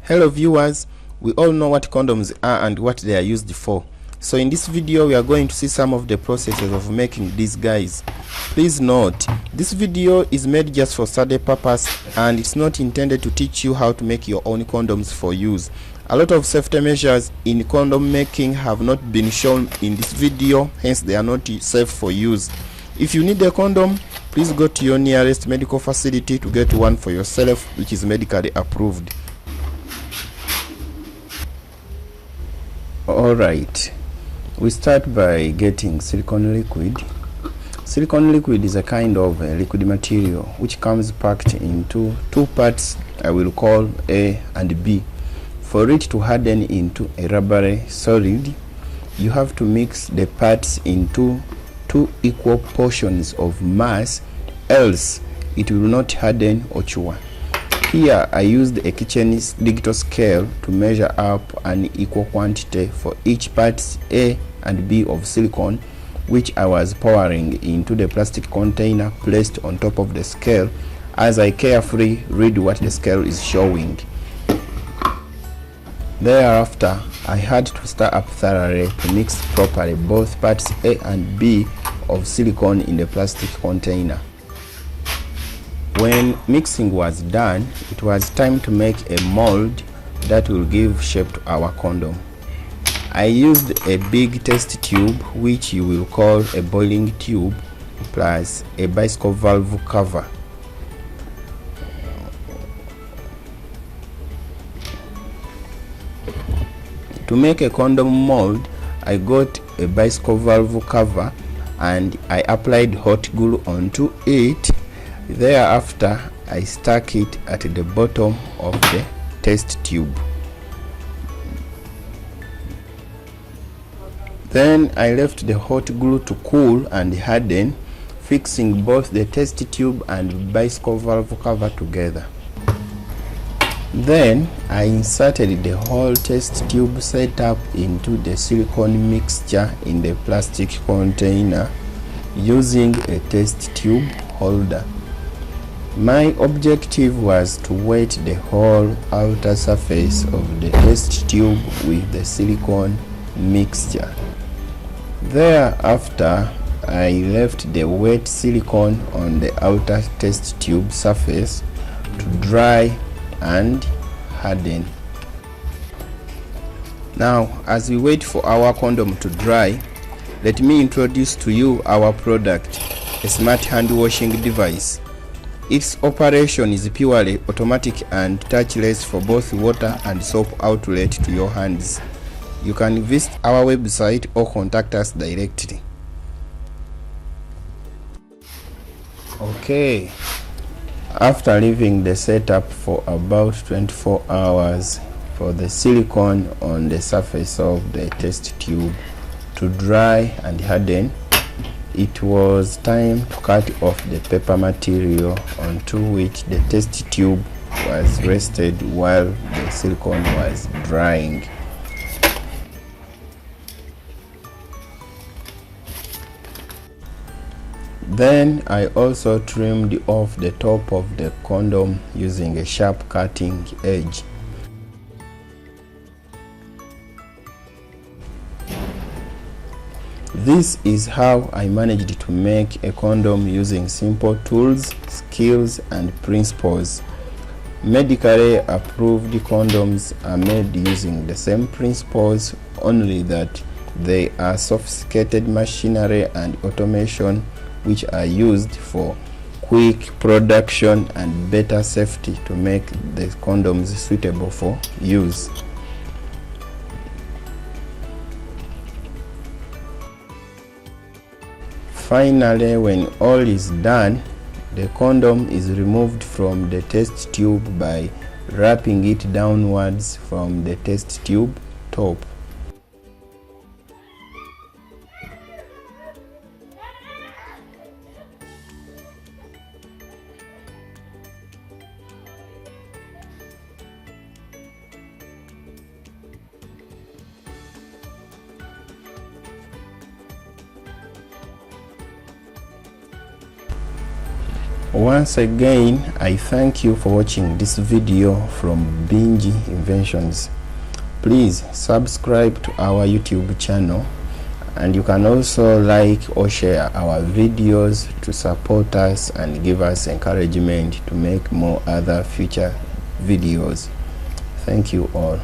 Hello viewers, we all know what condoms are and what they are used for. So in this video we are going to see some of the processes of making these guys. Please note, this video is made just for study purpose and it's not intended to teach you how to make your own condoms for use. A lot of safety measures in condom making have not been shown in this video, hence they are not safe for use. If you need a condom, please go to your nearest medical facility to get one for yourself which is medically approved. Alright, we start by getting silicone liquid. Silicone liquid is a kind of liquid material which comes packed into two parts I will call A and B. For it to harden into a rubbery solid, you have to mix the parts into two equal portions of mass, else it will not harden or chew. Here I used a kitchen's digital scale to measure up an equal quantity for each parts A and B of silicone, which I was pouring into the plastic container placed on top of the scale as I carefully read what the scale is showing. Thereafter, I had to stir up thoroughly to mix properly both parts A and B of silicone in the plastic container. When mixing was done, it was time to make a mold that will give shape to our condom. I used a big test tube, which you will call a boiling tube, plus a bicycle valve cover. To make a condom mold, I got a bicycle valve cover and I applied hot glue onto it. Thereafter, I stuck it at the bottom of the test tube. Then I left the hot glue to cool and harden, fixing both the test tube and bicycle valve cover together. Then I inserted the whole test tube setup into the silicone mixture in the plastic container using a test tube holder. My objective was to wet the whole outer surface of the test tube with the silicone mixture. Thereafter, I left the wet silicone on the outer test tube surface to dry and harden. Now, as we wait for our condom to dry, let me introduce to you our product, a smart hand washing device. Its operation is purely automatic and touchless for both water and soap outlet to your hands. You can visit our website or contact us directly. Okay, after leaving the setup for about 24 hours for the silicone on the surface of the test tube to dry and harden, it was time to cut off the paper material onto which the test tube was rested while the silicone was drying. Then I also trimmed off the top of the condom using a sharp cutting edge. This is how I managed to make a condom using simple tools, skills and principles. Medically approved condoms are made using the same principles, only that they are sophisticated machinery and automation which are used for quick production and better safety to make the condoms suitable for use. Finally, when all is done, the condom is removed from the test tube by wrapping it downwards from the test tube top. Once again, I thank you for watching this video from Binge Inventions. Please subscribe to our YouTube channel, and you can also like or share our videos to support us and give us encouragement to make more other future videos. Thank you all.